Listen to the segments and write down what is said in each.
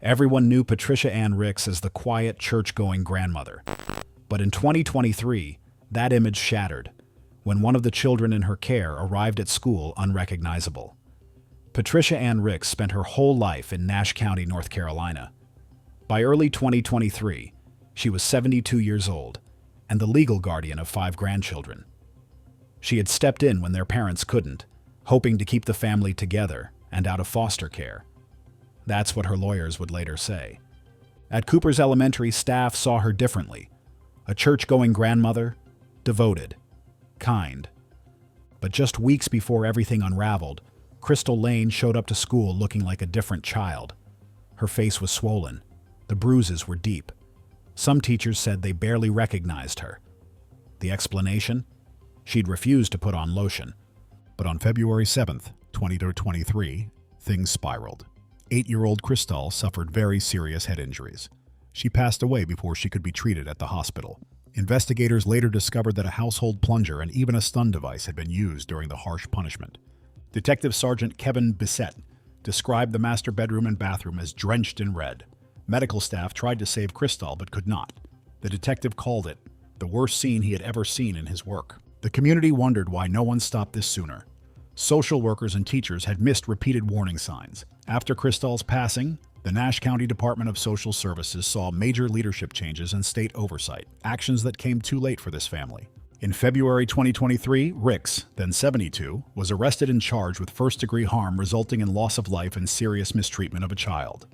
Everyone knew Patricia Ann Ricks as the quiet, church-going grandmother. But in 2023, that image shattered when one of the children in her care arrived at school unrecognizable. Patricia Ann Ricks spent her whole life in Nash County, North Carolina. By early 2023, she was 72 years old and the legal guardian of 5 grandchildren. She had stepped in when their parents couldn't, hoping to keep the family together and out of foster care. That's what her lawyers would later say. At Cooper's Elementary, staff saw her differently. A church-going grandmother, devoted, kind. But just weeks before everything unraveled, Crystal Lane showed up to school looking like a different child. Her face was swollen. The bruises were deep. Some teachers said they barely recognized her. The explanation? She'd refused to put on lotion. But on February 7th, 2023, things spiraled. 8-year-old Crystal suffered very serious head injuries. She passed away before she could be treated at the hospital. Investigators later discovered that a household plunger and even a stun device had been used during the harsh punishment. Detective Sergeant Kevin Bissett described the master bedroom and bathroom as drenched in red. Medical staff tried to save Crystal but could not. The detective called it the worst scene he had ever seen in his work. The community wondered why no one stopped this sooner. Social workers and teachers had missed repeated warning signs. After Crystal's passing, the Nash County Department of Social Services saw major leadership changes and state oversight, actions that came too late for this family. In February 2023, Ricks, then 72, was arrested and charged with first-degree harm resulting in loss of life and serious mistreatment of a child.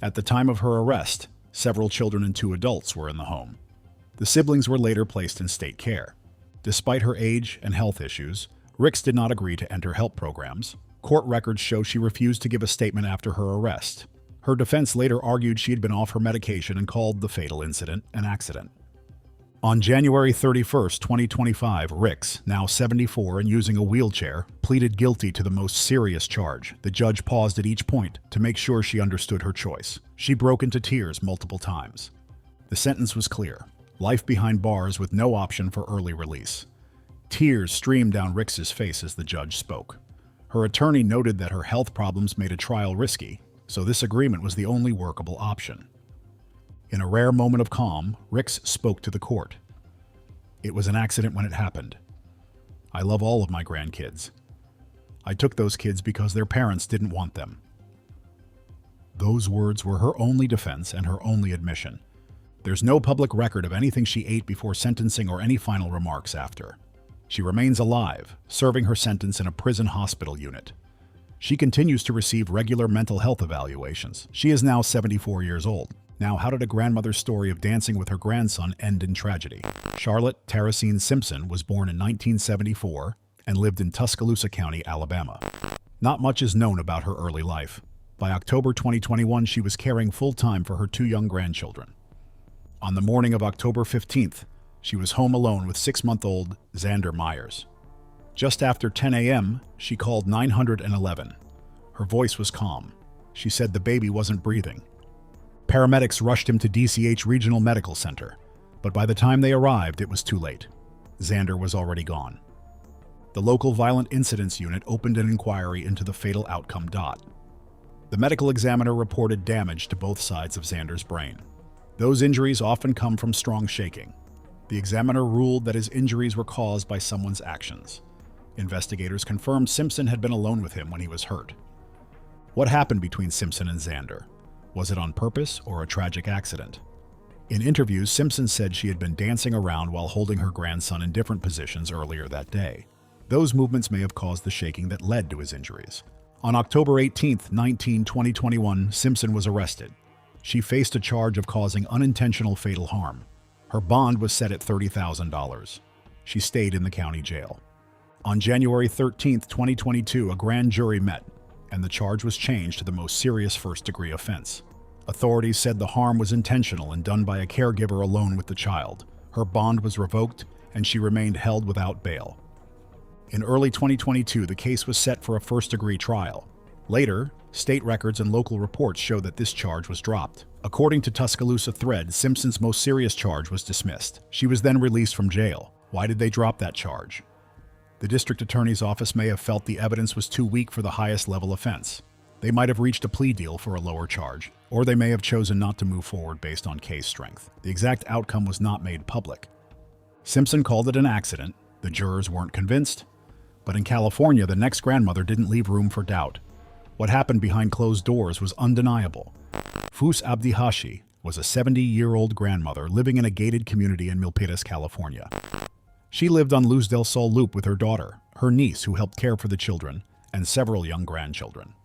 At the time of her arrest, several children and 2 adults were in the home. The siblings were later placed in state care. Despite her age and health issues, Ricks did not agree to enter help programs. Court records show she refused to give a statement after her arrest. Her defense later argued she had been off her medication and called the fatal incident an accident. On January 31, 2025, Ricks, now 74 and using a wheelchair, pleaded guilty to the most serious charge. The judge paused at each point to make sure she understood her choice. She broke into tears multiple times. The sentence was clear: life behind bars with no option for early release. Tears streamed down Ricks's face as the judge spoke. Her attorney noted that her health problems made a trial risky, so this agreement was the only workable option. In a rare moment of calm, Ricks spoke to the court. It was an accident when it happened. I love all of my grandkids. I took those kids because their parents didn't want them. Those words were her only defense and her only admission. There's no public record of anything she ate before sentencing or any final remarks after. She remains alive, serving her sentence in a prison hospital unit. She continues to receive regular mental health evaluations. She is now 74 years old. Now, how did a grandmother's story of dancing with her grandson end in tragedy? Charlotte Terosene Simpson was born in 1974 and lived in Tuscaloosa County, Alabama. Not much is known about her early life. By October 2021, she was caring full-time for her 2 young grandchildren. On the morning of October 15th, she was home alone with 6-month-old Xander Myers. Just after 10 a.m., she called 911. Her voice was calm. She said the baby wasn't breathing. Paramedics rushed him to DCH Regional Medical Center, but by the time they arrived, it was too late. Xander was already gone. The local violent incidents unit opened an inquiry into the fatal outcome. The medical examiner reported damage to both sides of Xander's brain. Those injuries often come from strong shaking. The examiner ruled that his injuries were caused by someone's actions. Investigators confirmed Simpson had been alone with him when he was hurt. What happened between Simpson and Xander? Was it on purpose or a tragic accident? In interviews, Simpson said she had been dancing around while holding her grandson in different positions earlier that day. Those movements may have caused the shaking that led to his injuries. On October 18, 2021, Simpson was arrested. She faced a charge of causing unintentional fatal harm. Her bond was set at $30,000. She stayed in the county jail. On January 13, 2022, a grand jury met, and the charge was changed to the most serious first-degree offense. Authorities said the harm was intentional and done by a caregiver alone with the child. Her bond was revoked, and she remained held without bail. In early 2022, the case was set for a first-degree trial. Later, state records and local reports show that this charge was dropped. According to Tuscaloosa Thread, Simpson's most serious charge was dismissed. She was then released from jail. Why did they drop that charge? The district attorney's office may have felt the evidence was too weak for the highest level offense. They might have reached a plea deal for a lower charge, or they may have chosen not to move forward based on case strength. The exact outcome was not made public. Simpson called it an accident. The jurors weren't convinced. But in California, the next grandmother didn't leave room for doubt. What happened behind closed doors was undeniable. Fouse Abdihashi was a 70-year-old grandmother living in a gated community in Milpitas, California. She lived on Luz del Sol Loop with her daughter, her niece who helped care for the children, and several young grandchildren.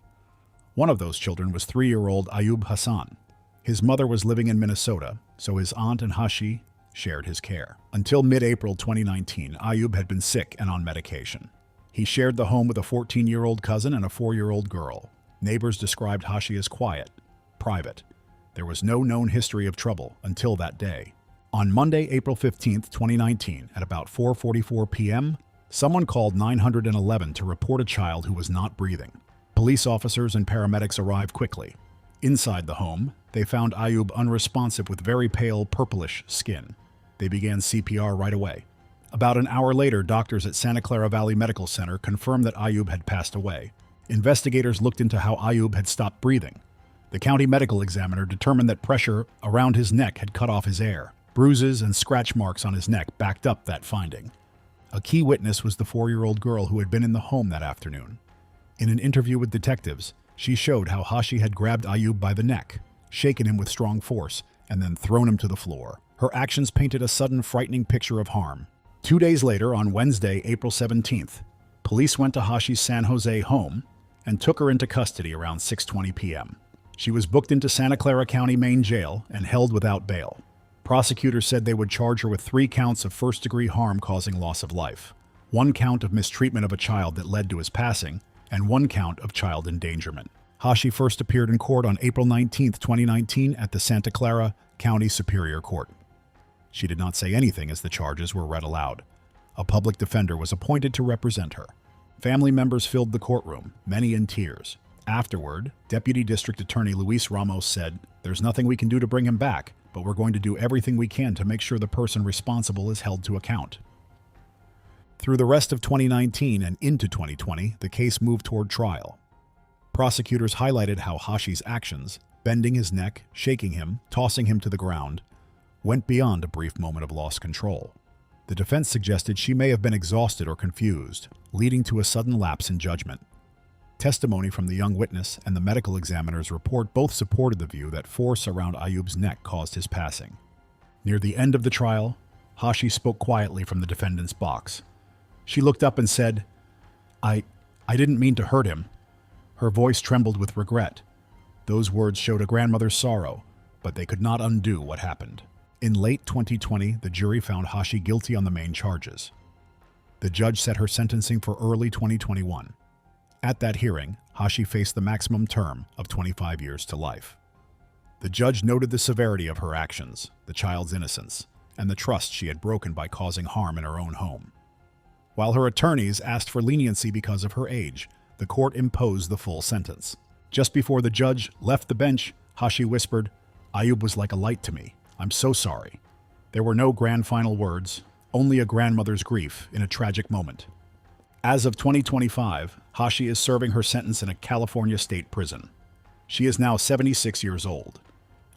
One of those children was 3-year-old Ayub Hassan. His mother was living in Minnesota, so his aunt and Hashi shared his care. Until mid-April 2019, Ayub had been sick and on medication. He shared the home with a 14-year-old cousin and a 4-year-old girl. Neighbors described Hashi as quiet, private. There was no known history of trouble until that day. On Monday, April 15, 2019, at about 4:44 p.m., someone called 911 to report a child who was not breathing. Police officers and paramedics arrived quickly. Inside the home, they found Ayub unresponsive with very pale, purplish skin. They began CPR right away. About an hour later, doctors at Santa Clara Valley Medical Center confirmed that Ayub had passed away. Investigators looked into how Ayub had stopped breathing. The county medical examiner determined that pressure around his neck had cut off his air. Bruises and scratch marks on his neck backed up that finding. A key witness was the 4-year-old girl who had been in the home that afternoon. In an interview with detectives, she showed how Hashi had grabbed Ayub by the neck, shaken him with strong force, and then thrown him to the floor. Her actions painted a sudden, frightening picture of harm. 2 days later, on Wednesday, April 17th, police went to Hashi's San Jose home and took her into custody around 6:20 p.m. She was booked into Santa Clara County Main Jail and held without bail. Prosecutors said they would charge her with 3 counts of first-degree harm causing loss of life, 1 count of mistreatment of a child that led to his passing, and 1 count of child endangerment. Hashi first appeared in court on April 19, 2019 at the Santa Clara County Superior Court. She did not say anything as the charges were read aloud. A public defender was appointed to represent her. Family members filled the courtroom, many in tears. Afterward, Deputy District Attorney Luis Ramos said, "There's nothing we can do to bring him back, but we're going to do everything we can to make sure the person responsible is held to account." Through the rest of 2019 and into 2020, the case moved toward trial. Prosecutors highlighted how Hashi's actions, bending his neck, shaking him, tossing him to the ground, went beyond a brief moment of lost control. The defense suggested she may have been exhausted or confused, leading to a sudden lapse in judgment. Testimony from the young witness and the medical examiner's report both supported the view that force around Ayub's neck caused his passing. Near the end of the trial, Hashi spoke quietly from the defendant's box. She looked up and said, I didn't mean to hurt him." Her voice trembled with regret. Those words showed a grandmother's sorrow, but they could not undo what happened. In late 2020, the jury found Hashi guilty on the main charges. The judge set her sentencing for early 2021. At that hearing, Hashi faced the maximum term of 25 years to life. The judge noted the severity of her actions, the child's innocence, and the trust she had broken by causing harm in her own home. While her attorneys asked for leniency because of her age, the court imposed the full sentence. Just before the judge left the bench, Hashi whispered, "Ayub was like a light to me. I'm so sorry." There were no grand final words, only a grandmother's grief in a tragic moment. As of 2025, Hashi is serving her sentence in a California state prison. She is now 76 years old.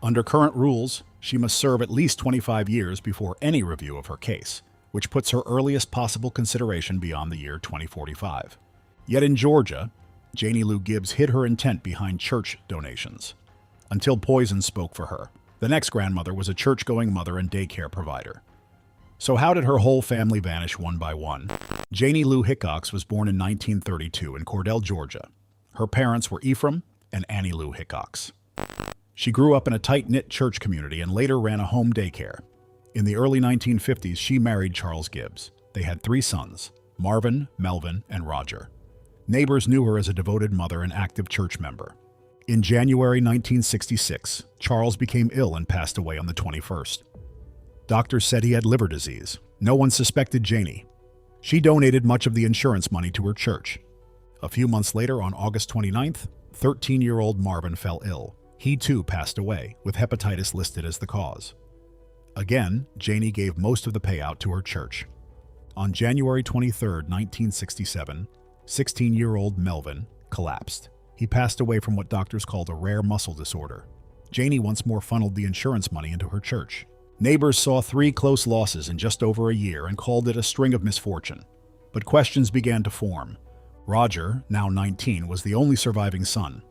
Under current rules, she must serve at least 25 years before any review of her case, which puts her earliest possible consideration beyond the year 2045. Yet in Georgia, Janie Lou Gibbs hid her intent behind church donations, until poison spoke for her. The next grandmother was a church-going mother and daycare provider. So how did her whole family vanish one by one? Janie Lou Hickox was born in 1932 in Cordell, Georgia. Her parents were Ephraim and Annie Lou Hickox. She grew up in a tight-knit church community and later ran a home daycare. In the early 1950s, she married Charles Gibbs. They had 3 sons, Marvin, Melvin, and Roger. Neighbors knew her as a devoted mother and active church member. In January 1966, Charles became ill and passed away on the 21st. Doctors said he had liver disease. No one suspected Janie. She donated much of the insurance money to her church. A few months later, on August 29th, 13-year-old Marvin fell ill. He too passed away, with hepatitis listed as the cause. Again, Janie gave most of the payout to her church. On January 23, 1967, 16-year-old Melvin collapsed. He passed away from what doctors called a rare muscle disorder. Janie once more funneled the insurance money into her church. Neighbors saw 3 close losses in just over a year and called it a string of misfortune. But questions began to form. Roger, now 19, was the only surviving son.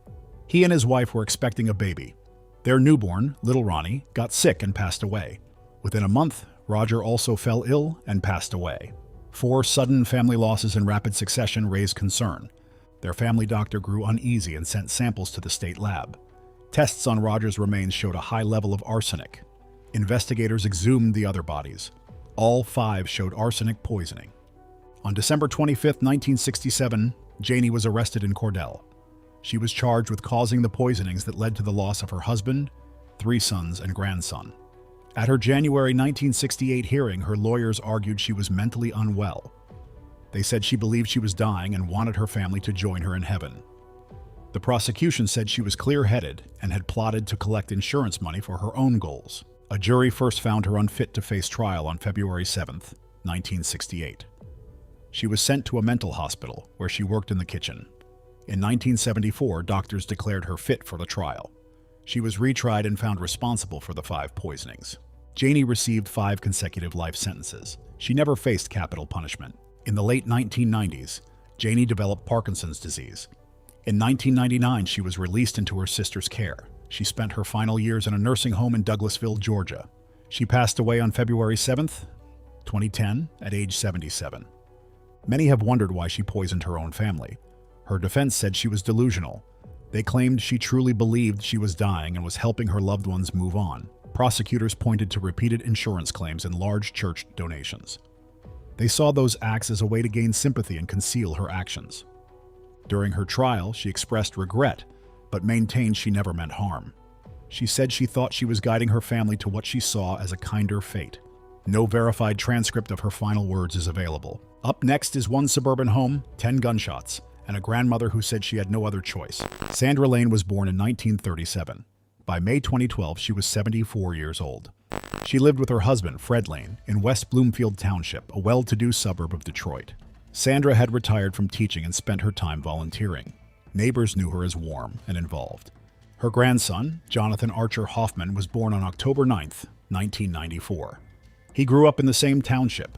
He and his wife were expecting a baby. Their newborn, little Ronnie, got sick and passed away. Within a month, Roger also fell ill and passed away. 4 sudden family losses in rapid succession raised concern. Their family doctor grew uneasy and sent samples to the state lab. Tests on Roger's remains showed a high level of arsenic. Investigators exhumed the other bodies. All 5 showed arsenic poisoning. On December 25, 1967, Janie was arrested in Cordell. She was charged with causing the poisonings that led to the loss of her husband, 3 sons, and grandson. At her January 1968 hearing, her lawyers argued she was mentally unwell. They said she believed she was dying and wanted her family to join her in heaven. The prosecution said she was clear-headed and had plotted to collect insurance money for her own goals. A jury first found her unfit to face trial on February 7, 1968. She was sent to a mental hospital where she worked in the kitchen. In 1974, doctors declared her fit for the trial. She was retried and found responsible for the 5 poisonings. Janie received 5 consecutive life sentences. She never faced capital punishment. In the late 1990s, Janie developed Parkinson's disease. In 1999, she was released into her sister's care. She spent her final years in a nursing home in Douglasville, Georgia. She passed away on February 7, 2010, at age 77. Many have wondered why she poisoned her own family. Her defense said she was delusional. They claimed she truly believed she was dying and was helping her loved ones move on. Prosecutors pointed to repeated insurance claims and large church donations. They saw those acts as a way to gain sympathy and conceal her actions. During her trial, she expressed regret, but maintained she never meant harm. She said she thought she was guiding her family to what she saw as a kinder fate. No verified transcript of her final words is available. Up next is 1 suburban home, 10 gunshots, and a grandmother who said she had no other choice. Sandra Lane was born in 1937. By May 2012, she was 74 years old. She lived with her husband, Fred Lane, in West Bloomfield Township, a well-to-do suburb of Detroit. Sandra had retired from teaching and spent her time volunteering. Neighbors knew her as warm and involved. Her grandson, Jonathan Archer Hoffman, was born on October 9, 1994. He grew up in the same township.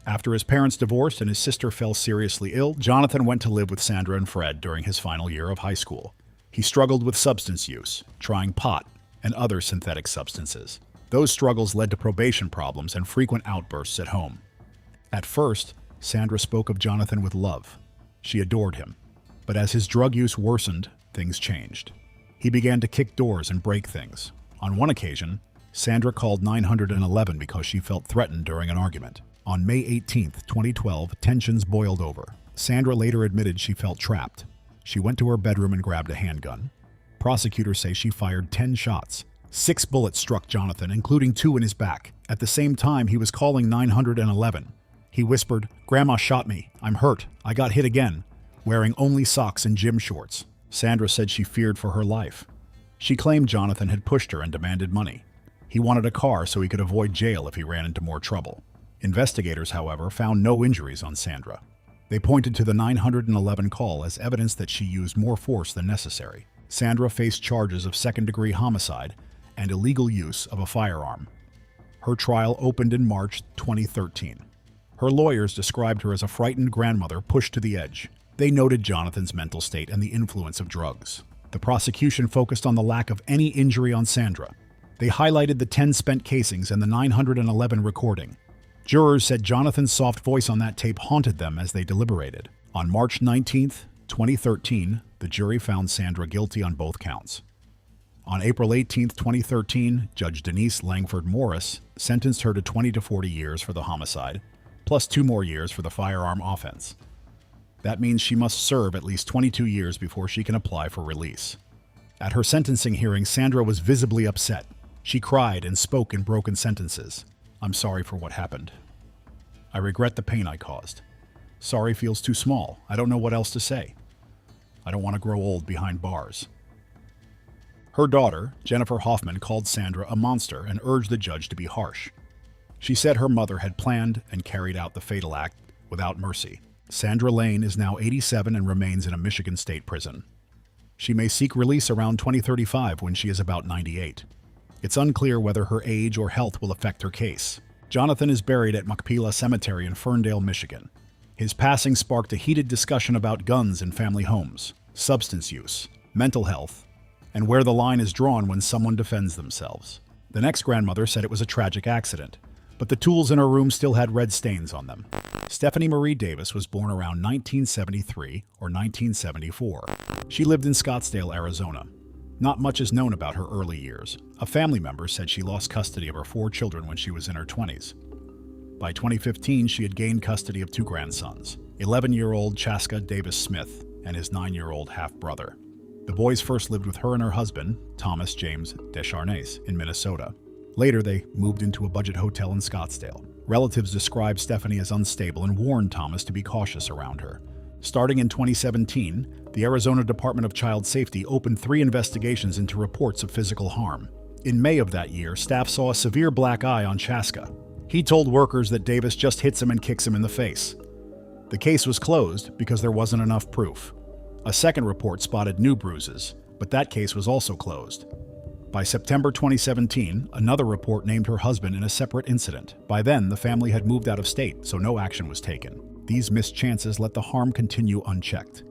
After his parents divorced and his sister fell seriously ill, Jonathan went to live with Sandra and Fred during his final year of high school. He struggled with substance use, trying pot and other synthetic substances. Those struggles led to probation problems and frequent outbursts at home. At first, Sandra spoke of Jonathan with love. She adored him. But as his drug use worsened, things changed. He began to kick doors and break things. On one occasion, Sandra called 911 because she felt threatened during an argument. On May 18, 2012, tensions boiled over. Sandra later admitted she felt trapped. She went to her bedroom and grabbed a handgun. Prosecutors say she fired 10 shots. 6 bullets struck Jonathan, including 2 in his back. At the same time, he was calling 911. He whispered, "Grandma shot me. I'm hurt. I got hit again," wearing only socks and gym shorts. Sandra said she feared for her life. She claimed Jonathan had pushed her and demanded money. He wanted a car so he could avoid jail if he ran into more trouble. Investigators, however, found no injuries on Sandra. They pointed to the 911 call as evidence that she used more force than necessary. Sandra faced charges of second-degree homicide and illegal use of a firearm. Her trial opened in March 2013. Her lawyers described her as a frightened grandmother pushed to the edge. They noted Jonathan's mental state and the influence of drugs. The prosecution focused on the lack of any injury on Sandra. They highlighted the 10 spent casings and the 911 recording. Jurors said Jonathan's soft voice on that tape haunted them as they deliberated. On March 19, 2013, the jury found Sandra guilty on both counts. On April 18, 2013, Judge Denise Langford Morris sentenced her to 20 to 40 years for the homicide, plus 2 more years for the firearm offense. That means she must serve at least 22 years before she can apply for release. At her sentencing hearing, Sandra was visibly upset. She cried and spoke in broken sentences. "I'm sorry for what happened. I regret the pain I caused. Sorry feels too small. I don't know what else to say. I don't want to grow old behind bars." Her daughter, Jennifer Hoffman, called Sandra a monster and urged the judge to be harsh. She said her mother had planned and carried out the fatal act without mercy. Sandra Lane is now 87 and remains in a Michigan state prison. She may seek release around 2035 when she is about 98. It's unclear whether her age or health will affect her case. Jonathan is buried at Machpelah Cemetery in Ferndale, Michigan. His passing sparked a heated discussion about guns in family homes, substance use, mental health, and where the line is drawn when someone defends themselves. The next grandmother said it was a tragic accident, but the tools in her room still had red stains on them. Stephanie Marie Davis was born around 1973 or 1974. She lived in Scottsdale, Arizona. Not much is known about her early years. A family member said she lost custody of her 4 children when she was in her 20s. By 2015, she had gained custody of 2 grandsons, 11-year-old Chaska Davis Smith and his 9-year-old half-brother. The boys first lived with her and her husband, Thomas James Descharnes, in Minnesota. Later, they moved into a budget hotel in Scottsdale. Relatives described Stephanie as unstable and warned Thomas to be cautious around her. Starting in 2017, the Arizona Department of Child Safety opened 3 investigations into reports of physical harm. In May of that year, staff saw a severe black eye on Chaska. He told workers that Davis just hits him and kicks him in the face. The case was closed because there wasn't enough proof. A second report spotted new bruises, but that case was also closed. By September 2017, another report named her husband in a separate incident. By then, the family had moved out of state, so no action was taken. These missed chances let the harm continue unchecked.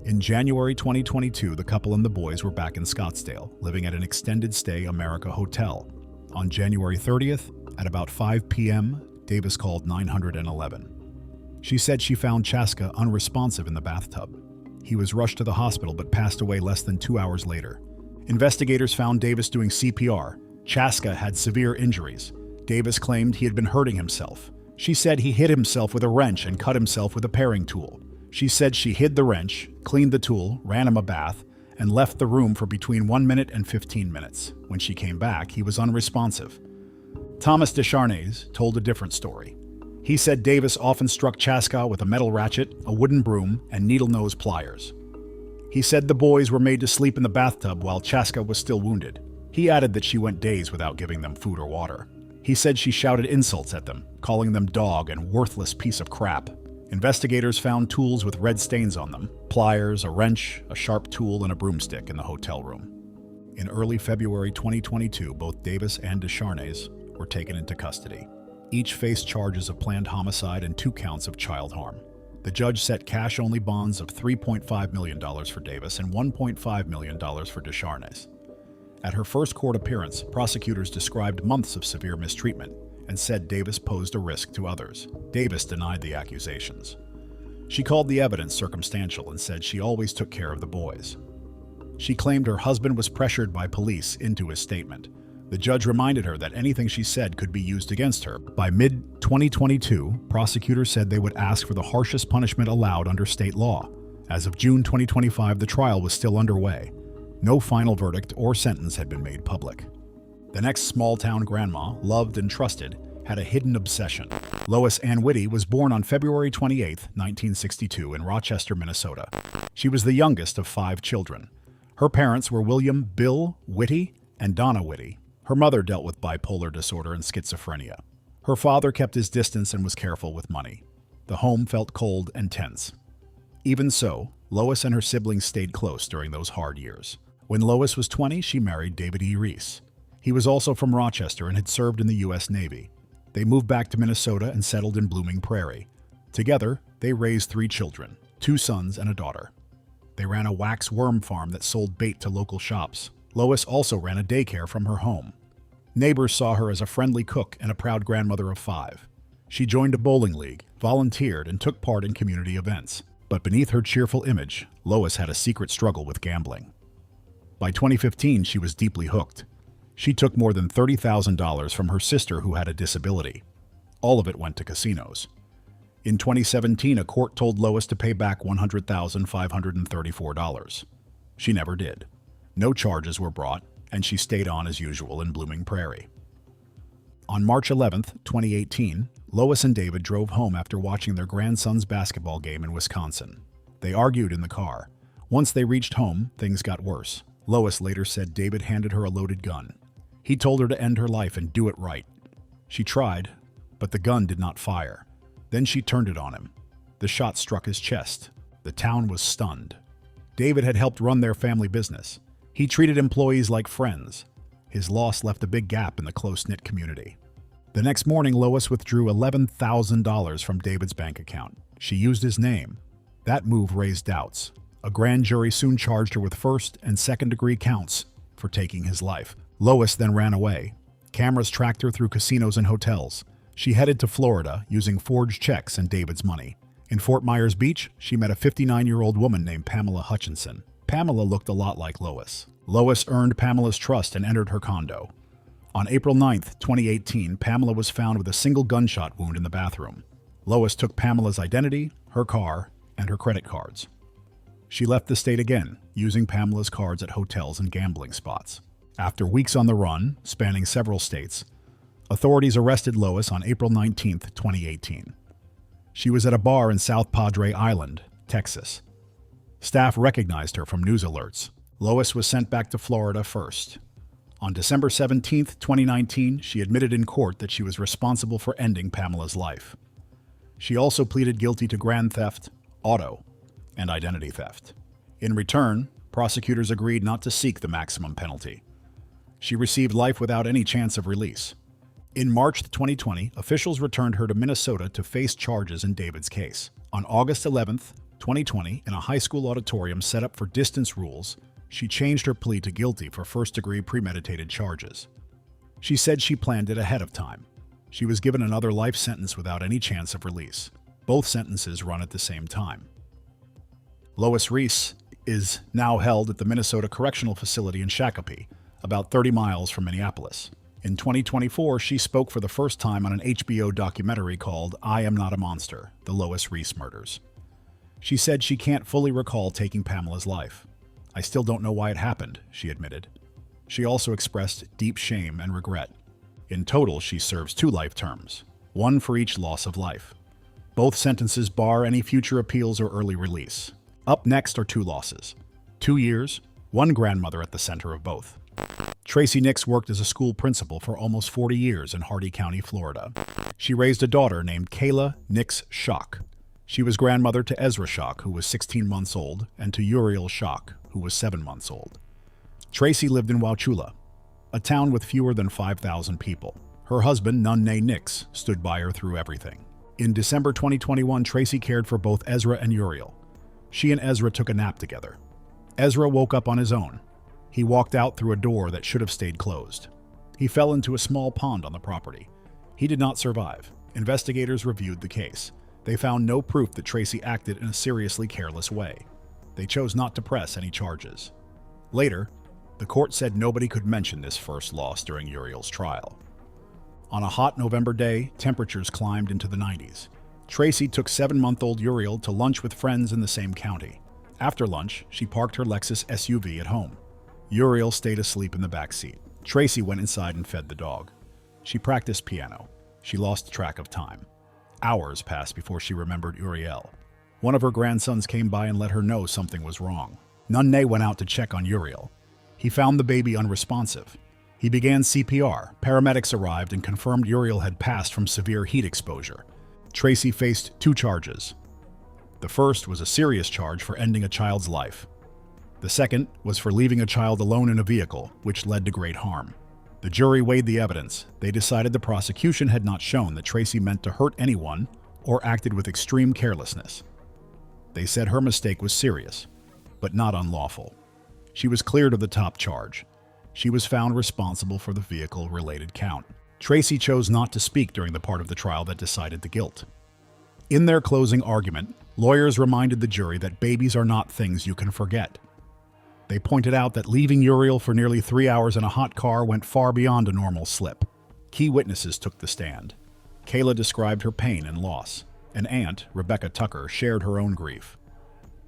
In January 2022, the couple and the boys were back in Scottsdale, living at an extended stay America hotel. On January 30th, at about 5 p.m., Davis called 911. She said she found Chaska unresponsive in the bathtub. He was rushed to the hospital but passed away less than 2 hours later. Investigators found Davis doing CPR. Chaska had severe injuries. Davis claimed he had been hurting himself. She said he hit himself with a wrench and cut himself with a paring tool. She said she hid the wrench, cleaned the tool, ran him a bath, and left the room for between 1 minute and 15 minutes. When she came back, he was unresponsive. Thomas Descharnes told a different story. He said Davis often struck Chaska with a metal ratchet, a wooden broom, and needle-nose pliers. He said the boys were made to sleep in the bathtub while Chaska was still wounded. He added that she went days without giving them food or water. He said she shouted insults at them, calling them dog and worthless piece of crap. Investigators found tools with red stains on them, pliers, a wrench, a sharp tool, and a broomstick in the hotel room. In early February 2022, both Davis and Descharnes were taken into custody. Each faced charges of planned homicide and 2 counts of child harm. The judge set cash-only bonds of $3.5 million for Davis and $1.5 million for Descharnes. At her first court appearance, prosecutors described months of severe mistreatment and said Davis posed a risk to others. Davis denied the accusations. She called the evidence circumstantial and said she always took care of the boys. She claimed her husband was pressured by police into his statement. The judge reminded her that anything she said could be used against her. By mid-2022, prosecutors said they would ask for the harshest punishment allowed under state law. As of June 2025, the trial was still underway. No final verdict or sentence had been made public. The next small-town grandma, loved and trusted, had a hidden obsession. Lois Witty was born on February 28, 1962, in Rochester, Minnesota. She was the youngest of 5 children. Her parents were William Bill Witty and Donna Witty. Her mother dealt with bipolar disorder and schizophrenia. Her father kept his distance and was careful with money. The home felt cold and tense. Even so, Lois and her siblings stayed close during those hard years. When Lois was 20, she married David E. Reese. He was also from Rochester and had served in the U.S. Navy. They moved back to Minnesota and settled in Blooming Prairie. Together, they raised 3 children, 2 sons and a daughter. They ran a wax worm farm that sold bait to local shops. Lois also ran a daycare from her home. Neighbors saw her as a friendly cook and a proud grandmother of 5. She joined a bowling league, volunteered, and took part in community events. But beneath her cheerful image, Lois had a secret struggle with gambling. By 2015, she was deeply hooked. She took more than $30,000 from her sister who had a disability. All of it went to casinos. In 2017, a court told Lois to pay back $100,534. She never did. No charges were brought, and she stayed on as usual in Blooming Prairie. On March 11, 2018, Lois and David drove home after watching their grandson's basketball game in Wisconsin. They argued in the car. Once they reached home, things got worse. Lois later said David handed her a loaded gun. He told her to end her life and do it right. She tried, but the gun did not fire. Then she turned it on him. The shot struck his chest. The town was stunned. David had helped run their family business. He treated employees like friends. His loss left a big gap in the close-knit community. The next morning, Lois withdrew $11,000 from David's bank account. She used his name. That move raised doubts. A grand jury soon charged her with first and second-degree counts for taking his life. Lois then ran away. Cameras tracked her through casinos and hotels. She headed to Florida using forged checks and David's money. In Fort Myers Beach, she met a 59-year-old woman named Pamela Hutchinson. Pamela looked a lot like Lois. Lois earned Pamela's trust and entered her condo. On April 9, 2018, Pamela was found with a single gunshot wound in the bathroom. Lois took Pamela's identity, her car, and her credit cards. She left the state again, using Pamela's cards at hotels and gambling spots. After weeks on the run, spanning several states, authorities arrested Lois on April 19, 2018. She was at a bar in South Padre Island, Texas. Staff recognized her from news alerts. Lois was sent back to Florida first. On December 17, 2019, she admitted in court that she was responsible for ending Pamela's life. She also pleaded guilty to grand theft, auto, and identity theft. In return, prosecutors agreed not to seek the maximum penalty. She received life without any chance of release. In March 2020, officials returned her to Minnesota to face charges in David's case. On August 11, 2020, in a high school auditorium set up for distance rules, she changed her plea to guilty for first-degree premeditated charges. She said she planned it ahead of time. She was given another life sentence without any chance of release. Both sentences run at the same time. Lois Reese is now held at the Minnesota Correctional Facility in Shakopee, about 30 miles from Minneapolis. In 2024, she spoke for the first time on an HBO documentary called I Am Not a Monster: The Lois Reese Murders. She said she can't fully recall taking Pamela's life. I still don't know why it happened, she admitted. She also expressed deep shame and regret. In total, she serves 2 life terms, one for each loss of life. Both sentences bar any future appeals or early release. Up next are 2 losses. 2 years, one grandmother at the center of both. Tracy Nicks worked as a school principal for almost 40 years in Hardee County, Florida. She raised a daughter named Kayla Nicks Schock. She was grandmother to Ezra Schock, who was 16 months old, and to Uriel Schock, who was 7 months old. Tracy lived in Wauchula, a town with fewer than 5,000 people. Her husband, Nunne Nicks, stood by her through everything. In December 2021, Tracy cared for both Ezra and Uriel. She and Ezra took a nap together. Ezra woke up on his own. He walked out through a door that should have stayed closed. He fell into a small pond on the property. He did not survive. Investigators reviewed the case. They found no proof that Tracy acted in a seriously careless way. They chose not to press any charges. Later, the court said nobody could mention this first loss during Uriel's trial. On a hot November day, temperatures climbed into the 90s. Tracy took 7-month-old Uriel to lunch with friends in the same county. After lunch, she parked her Lexus SUV at home. Uriel stayed asleep in the back seat. Tracy went inside and fed the dog. She practiced piano. She lost track of time. Hours passed before she remembered Uriel. One of her grandsons came by and let her know something was wrong. Nunne went out to check on Uriel. He found the baby unresponsive. He began CPR. Paramedics arrived and confirmed Uriel had passed from severe heat exposure. Tracy faced 2 charges. The first was a serious charge for ending a child's life. The second was for leaving a child alone in a vehicle, which led to great harm. The jury weighed the evidence. They decided the prosecution had not shown that Tracy meant to hurt anyone or acted with extreme carelessness. They said her mistake was serious, but not unlawful. She was cleared of the top charge. She was found responsible for the vehicle-related count. Tracy chose not to speak during the part of the trial that decided the guilt. In their closing argument, lawyers reminded the jury that babies are not things you can forget. They pointed out that leaving Uriel for nearly 3 hours in a hot car went far beyond a normal slip. Key witnesses took the stand. Kayla described her pain and loss. An aunt, Rebecca Tucker, shared her own grief.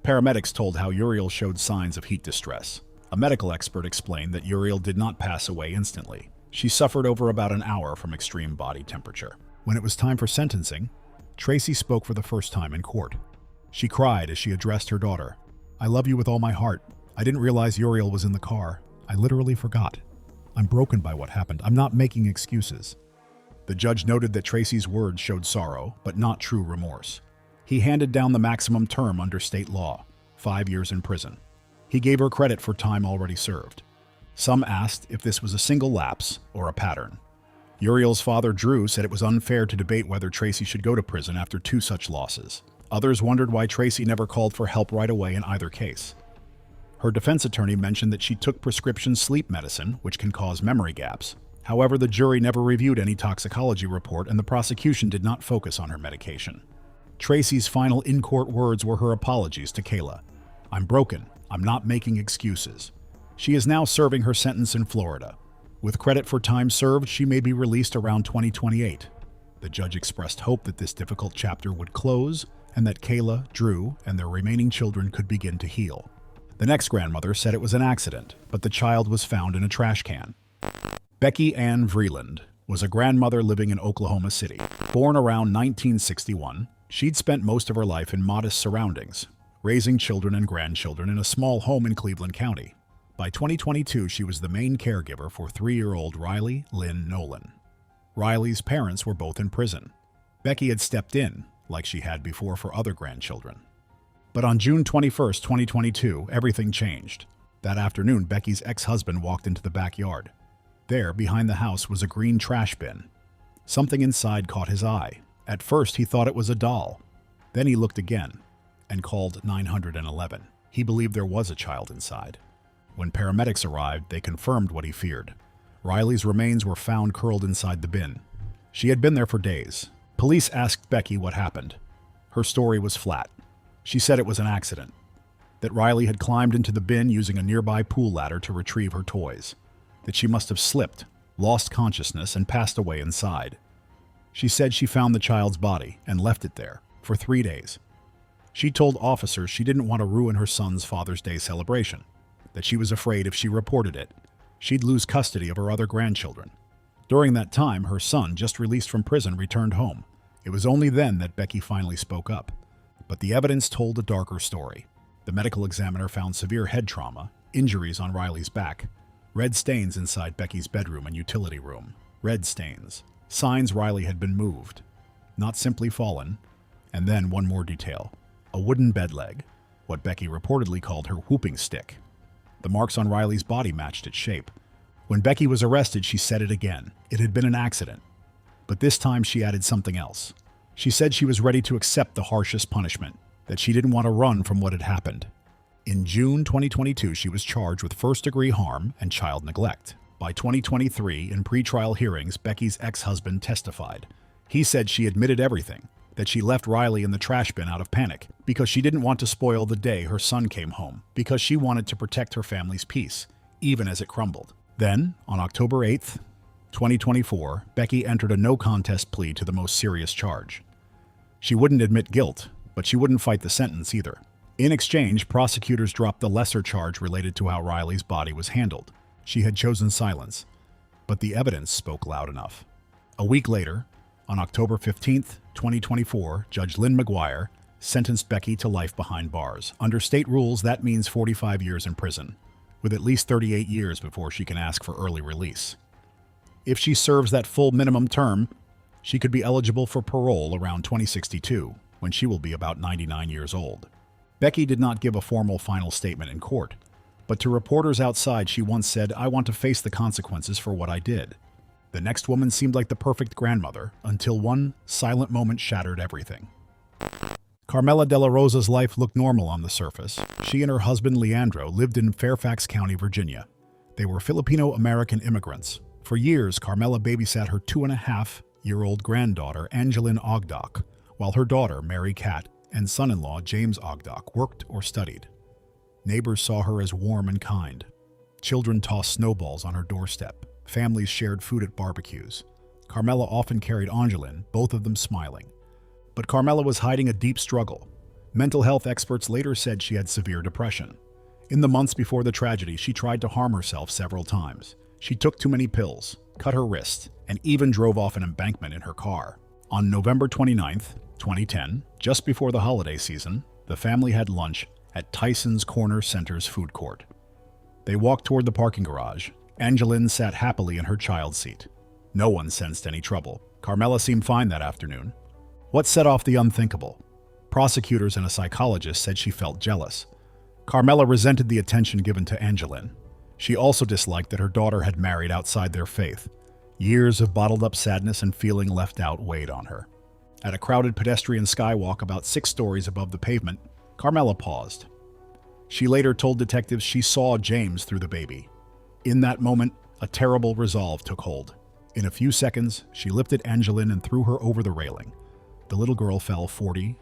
Paramedics told how Uriel showed signs of heat distress. A medical expert explained that Uriel did not pass away instantly. She suffered over about an hour from extreme body temperature. When it was time for sentencing, Tracy spoke for the first time in court. She cried as she addressed her daughter. "I love you with all my heart. I didn't realize Uriel was in the car. I literally forgot. I'm broken by what happened. I'm not making excuses." The judge noted that Tracy's words showed sorrow, but not true remorse. He handed down the maximum term under state law, 5 years in prison. He gave her credit for time already served. Some asked if this was a single lapse or a pattern. Uriel's father, Drew, said it was unfair to debate whether Tracy should go to prison after 2 such losses. Others wondered why Tracy never called for help right away in either case. Her defense attorney mentioned that she took prescription sleep medicine, which can cause memory gaps. However, the jury never reviewed any toxicology report and the prosecution did not focus on her medication. Tracy's final in-court words were her apologies to Kayla. "I'm broken. I'm not making excuses." She is now serving her sentence in Florida. With credit for time served, she may be released around 2028. The judge expressed hope that this difficult chapter would close and that Kayla, Drew, and their remaining children could begin to heal. The next grandmother said it was an accident, but the child was found in a trash can. Becky Ann Veland was a grandmother living in Oklahoma City. Born around 1961, she'd spent most of her life in modest surroundings, raising children and grandchildren in a small home in Cleveland County. By 2022, she was the main caregiver for 3-year-old Riley Lynn Nolan. Riley's parents were both in prison. Becky had stepped in, like she had before for other grandchildren. But on June 21, 2022, everything changed. That afternoon, Becky's ex-husband walked into the backyard. There, behind the house, was a green trash bin. Something inside caught his eye. At first, he thought it was a doll. Then he looked again and called 911. He believed there was a child inside. When paramedics arrived, they confirmed what he feared. Riley's remains were found curled inside the bin. She had been there for days. Police asked Becky what happened. Her story was flat. She said it was an accident, that Riley had climbed into the bin using a nearby pool ladder to retrieve her toys, that she must have slipped, lost consciousness, and passed away inside. She said she found the child's body and left it there for 3 days. She told officers she didn't want to ruin her son's Father's Day celebration, that she was afraid if she reported it, she'd lose custody of her other grandchildren. During that time, her son, just released from prison, returned home. It was only then that Becky finally spoke up. But the evidence told a darker story. The medical examiner found severe head trauma, injuries on Riley's back, red stains inside Becky's bedroom and utility room. Red stains. Signs Riley had been moved, not simply fallen. And then one more detail. A wooden bed leg, what Becky reportedly called her whooping stick. The marks on Riley's body matched its shape. When Becky was arrested, she said it again. It had been an accident. But this time she added something else. She said she was ready to accept the harshest punishment, that she didn't want to run from what had happened. In June 2022, she was charged with first-degree harm and child neglect. By 2023, in pretrial hearings, Becky's ex-husband testified. He said she admitted everything, that she left Riley in the trash bin out of panic because she didn't want to spoil the day her son came home, because she wanted to protect her family's peace, even as it crumbled. Then, on October 8, 2024, Becky entered a no-contest plea to the most serious charge. She wouldn't admit guilt, but she wouldn't fight the sentence either. In exchange, prosecutors dropped the lesser charge related to how Riley's body was handled. She had chosen silence, but the evidence spoke loud enough. A week later, on October 15, 2024, Judge Lynn McGuire sentenced Becky to life behind bars. Under state rules, that means 45 years in prison, with at least 38 years before she can ask for early release. If she serves that full minimum term, she could be eligible for parole around 2062, when she will be about 99 years old. Becky did not give a formal final statement in court, but to reporters outside she once said, "I want to face the consequences for what I did." The next woman seemed like the perfect grandmother, until one silent moment shattered everything. Carmela de la Rosa's life looked normal on the surface. She and her husband Leandro lived in Fairfax County, Virginia. They were Filipino-American immigrants. For years, Carmela babysat her 2.5-year-old granddaughter, Angeline Ogdock, while her daughter, Mary Cat, and son-in-law, James Ogdock, worked or studied. Neighbors saw her as warm and kind. Children tossed snowballs on her doorstep. Families shared food at barbecues. Carmela often carried Angeline, both of them smiling. But Carmela was hiding a deep struggle. Mental health experts later said she had severe depression. In the months before the tragedy, she tried to harm herself several times. She took too many pills, cut her wrist, and even drove off an embankment in her car. On November 29, 2010, just before the holiday season, the family had lunch at Tyson's Corner Center's food court. They walked toward the parking garage. Angeline sat happily in her child's seat. No one sensed any trouble. Carmela seemed fine that afternoon. What set off the unthinkable? Prosecutors and a psychologist said she felt jealous. Carmela resented the attention given to Angeline. She also disliked that her daughter had married outside their faith. Years of bottled-up sadness and feeling left out weighed on her. At a crowded pedestrian skywalk about 6 stories above the pavement, Carmela paused. She later told detectives she saw James through the baby. In that moment, a terrible resolve took hold. In a few seconds, she lifted Angeline and threw her over the railing. The little girl fell 50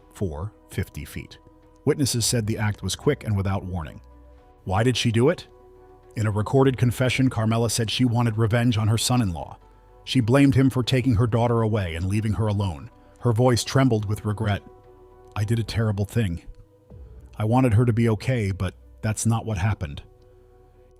feet. Witnesses said the act was quick and without warning. Why did she do it? In a recorded confession, Carmela said she wanted revenge on her son-in-law. She blamed him for taking her daughter away and leaving her alone. Her voice trembled with regret. "I did a terrible thing. I wanted her to be okay, but that's not what happened."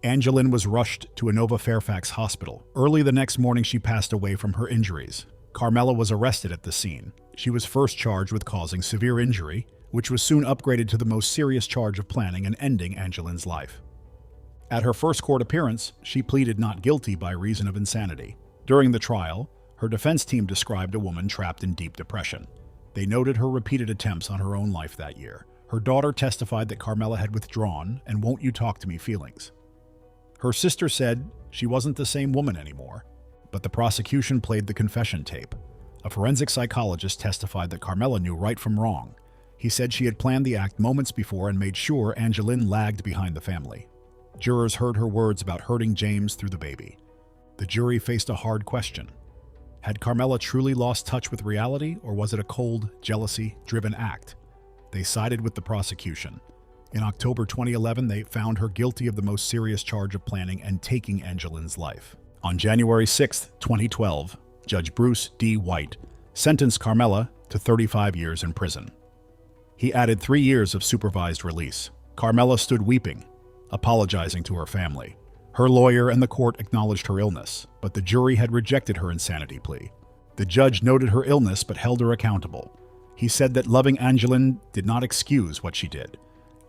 Angeline was rushed to Inova Fairfax Hospital. Early the next morning, she passed away from her injuries. Carmela was arrested at the scene. She was first charged with causing severe injury, which was soon upgraded to the most serious charge of planning and ending Angeline's life. At her first court appearance, she pleaded not guilty by reason of insanity. During the trial, her defense team described a woman trapped in deep depression. They noted her repeated attempts on her own life that year. Her daughter testified that Carmela had withdrawn and "won't you talk to me" feelings. Her sister said she wasn't the same woman anymore, but the prosecution played the confession tape. A forensic psychologist testified that Carmela knew right from wrong. He said she had planned the act moments before and made sure Angeline lagged behind the family. Jurors heard her words about hurting James through the baby. The jury faced a hard question. Had Carmela truly lost touch with reality, or was it a cold, jealousy-driven act? They sided with the prosecution. In October 2011, they found her guilty of the most serious charge of planning and taking Angeline's life. On January 6, 2012, Judge Bruce D. White sentenced Carmela to 35 years in prison. He added 3 years of supervised release. Carmela stood weeping, apologizing to her family. Her lawyer and the court acknowledged her illness, but the jury had rejected her insanity plea. The judge noted her illness but held her accountable. He said that loving Angeline did not excuse what she did.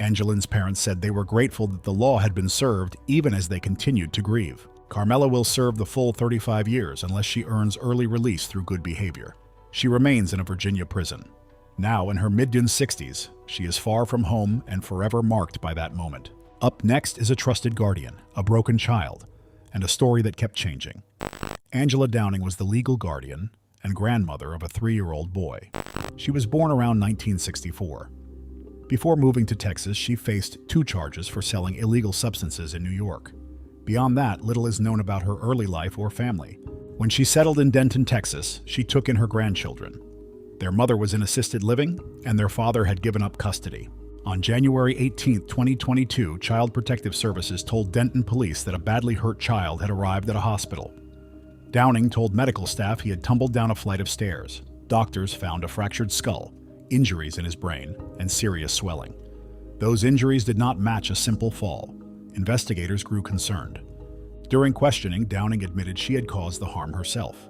Angeline's parents said they were grateful that the law had been served even as they continued to grieve. Carmela will serve the full 35 years unless she earns early release through good behavior. She remains in a Virginia prison. Now in her mid-60s, she is far from home and forever marked by that moment. Up next is a trusted guardian, a broken child, and a story that kept changing. Angela Downing was the legal guardian and grandmother of a 3-year-old boy. She was born around 1964. Before moving to Texas, she faced 2 charges for selling illegal substances in New York. Beyond that, little is known about her early life or family. When she settled in Denton, Texas, she took in her grandchildren. Their mother was in assisted living, and their father had given up custody. On January 18, 2022, Child Protective Services told Denton police that a badly hurt child had arrived at a hospital. Downing told medical staff he had tumbled down a flight of stairs. Doctors found a fractured skull, injuries in his brain, and serious swelling. Those injuries did not match a simple fall. Investigators grew concerned. During questioning, Downing admitted she had caused the harm herself.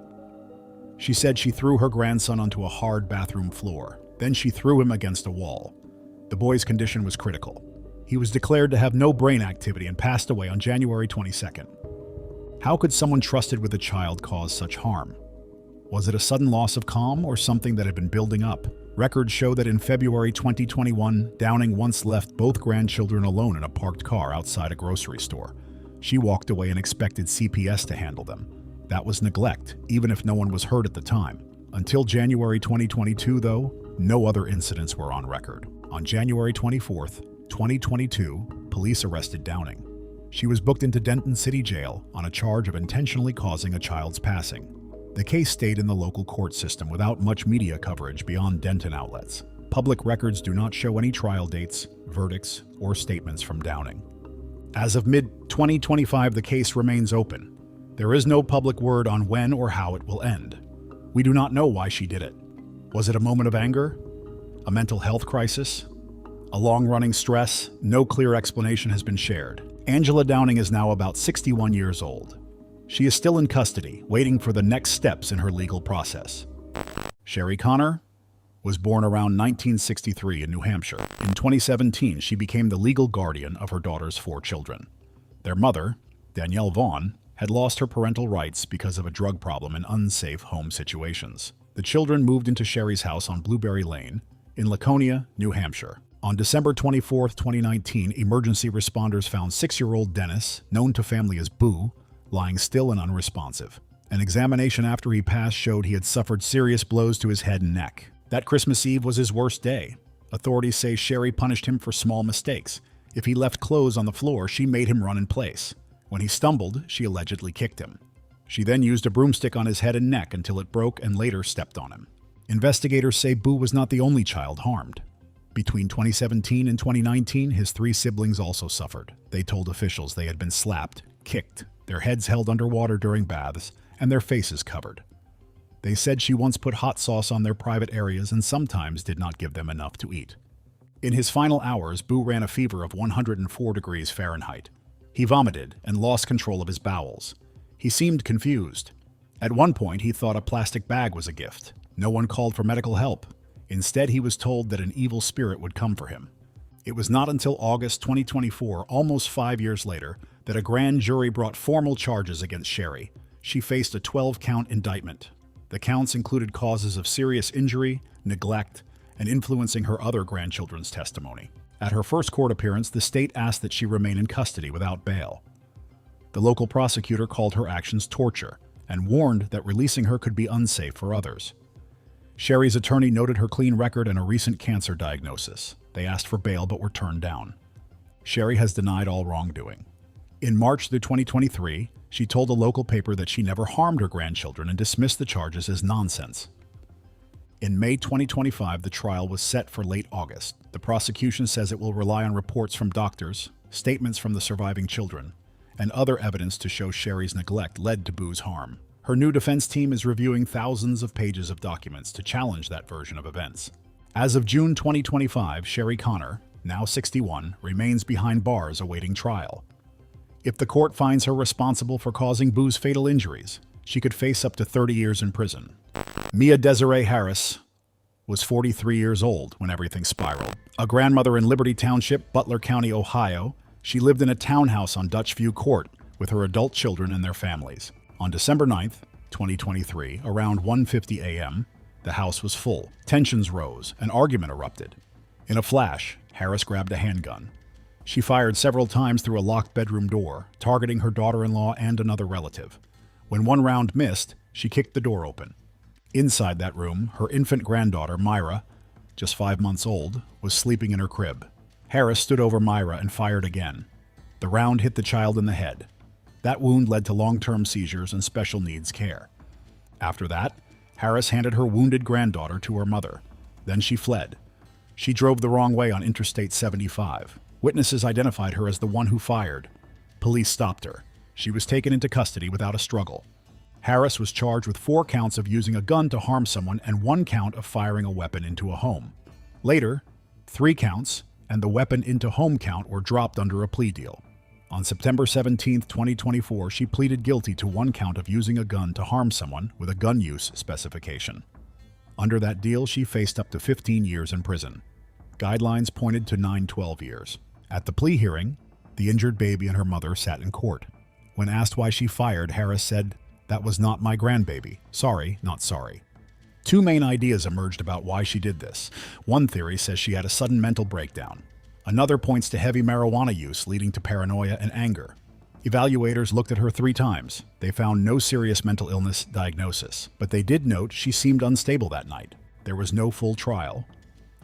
She said she threw her grandson onto a hard bathroom floor. Then she threw him against a wall. The boy's condition was critical. He was declared to have no brain activity and passed away on January 22nd. How could someone trusted with a child cause such harm? Was it a sudden loss of calm or something that had been building up? Records show that in February 2021, Downing once left both grandchildren alone in a parked car outside a grocery store. She walked away and expected CPS to handle them. That was neglect, even if no one was hurt at the time. Until January 2022, though, no other incidents were on record. On January 24th, 2022, police arrested Downing. She was booked into Denton City Jail on a charge of intentionally causing a child's passing. The case stayed in the local court system without much media coverage beyond Denton outlets. Public records do not show any trial dates, verdicts, or statements from Downing. As of mid-2025, the case remains open. There is no public word on when or how it will end. We do not know why she did it. Was it a moment of anger? A mental health crisis? A long-running stress? No clear explanation has been shared. Angela Downing is now about 61 years old. She is still in custody, waiting for the next steps in her legal process. Sherry Connor was born around 1963 in New Hampshire. In 2017, she became the legal guardian of her daughter's 4 children. Their mother, Danielle Vaughn, had lost her parental rights because of a drug problem and unsafe home situations. The children moved into Sherry's house on Blueberry Lane in Laconia, New Hampshire. On December 24, 2019, emergency responders found 6-year-old Dennis, known to family as Boo, lying still and unresponsive. An examination after he passed showed he had suffered serious blows to his head and neck. That Christmas Eve was his worst day. Authorities say Sherry punished him for small mistakes. If he left clothes on the floor, she made him run in place. When he stumbled, she allegedly kicked him. She then used a broomstick on his head and neck until it broke and later stepped on him. Investigators say Boo was not the only child harmed. Between 2017 and 2019, his 3 siblings also suffered. They told officials they had been slapped, kicked, their heads held underwater during baths, and their faces covered. They said she once put hot sauce on their private areas and sometimes did not give them enough to eat. In his final hours, Boo ran a fever of 104 degrees Fahrenheit. He vomited and lost control of his bowels. He seemed confused. At one point, he thought a plastic bag was a gift. No one called for medical help. Instead, he was told that an evil spirit would come for him. It was not until August 2024, almost 5 years later, that a grand jury brought formal charges against Sherry. She faced a 12-count indictment. The counts included causes of serious injury, neglect, and influencing her other grandchildren's testimony. At her first court appearance, the state asked that she remain in custody without bail. The local prosecutor called her actions torture and warned that releasing her could be unsafe for others. Sherry's attorney noted her clean record and a recent cancer diagnosis. They asked for bail but were turned down. Sherry has denied all wrongdoing. In March through 2023, she told a local paper that she never harmed her grandchildren and dismissed the charges as nonsense. In May 2025, the trial was set for late August. The prosecution says it will rely on reports from doctors, statements from the surviving children, and other evidence to show Sherry's neglect led to Boo's harm. Her new defense team is reviewing thousands of pages of documents to challenge that version of events. As of June 2025, Sherry Connor, now 61, remains behind bars awaiting trial. If the court finds her responsible for causing Boo's fatal injuries, she could face up to 30 years in prison. Mia Desiree Harris was 43 years old when everything spiraled. A grandmother in Liberty Township, Butler County, Ohio, she lived in a townhouse on Dutch View Court with her adult children and their families. On December 9th, 2023, around 1:50 a.m., the house was full. Tensions rose. An argument erupted. In a flash, Harris grabbed a handgun. She fired several times through a locked bedroom door, targeting her daughter-in-law and another relative. When one round missed, she kicked the door open. Inside that room, her infant granddaughter, Myra, just 5 months old, was sleeping in her crib. Harris stood over Myra and fired again. The round hit the child in the head. That wound led to long-term seizures and special needs care. After that, Harris handed her wounded granddaughter to her mother. Then she fled. She drove the wrong way on Interstate 75. Witnesses identified her as the one who fired. Police stopped her. She was taken into custody without a struggle. Harris was charged with 4 counts of using a gun to harm someone and 1 count of firing a weapon into a home. Later, 3 counts and the weapon into home count were dropped under a plea deal. On September 17, 2024, she pleaded guilty to 1 count of using a gun to harm someone with a gun use specification. Under that deal, she faced up to 15 years in prison. Guidelines pointed to 9-12 years. At the plea hearing, the injured baby and her mother sat in court. When asked why she fired, Harris said, "That was not my grandbaby. Sorry, not sorry." 2 main ideas emerged about why she did this. One theory says she had a sudden mental breakdown. Another points to heavy marijuana use leading to paranoia and anger. Evaluators looked at her 3 times. They found no serious mental illness diagnosis, but they did note she seemed unstable that night. There was no full trial.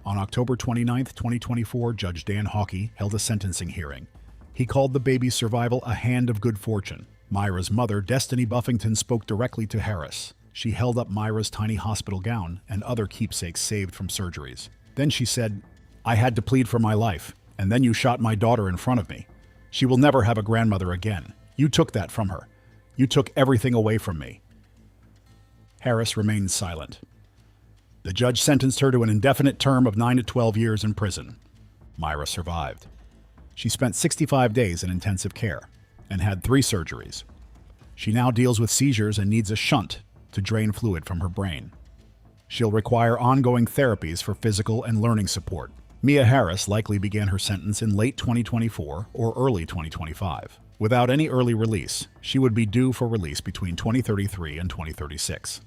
On October 29, 2024, Judge Dan Hawkey held a sentencing hearing. He called the baby's survival a hand of good fortune. Myra's mother, Destiny Buffington, spoke directly to Harris. She held up Myra's tiny hospital gown and other keepsakes saved from surgeries. Then she said, "I had to plead for my life, and then you shot my daughter in front of me. She will never have a grandmother again. You took that from her. You took everything away from me." Harris remained silent. The judge sentenced her to an indefinite term of 9 to 12 years in prison. Myra survived. She spent 65 days in intensive care and had 3 surgeries. She now deals with seizures and needs a shunt to drain fluid from her brain. She'll require ongoing therapies for physical and learning support. Mia Harris likely began her sentence in late 2024 or early 2025. Without any early release, she would be due for release between 2033 and 2036.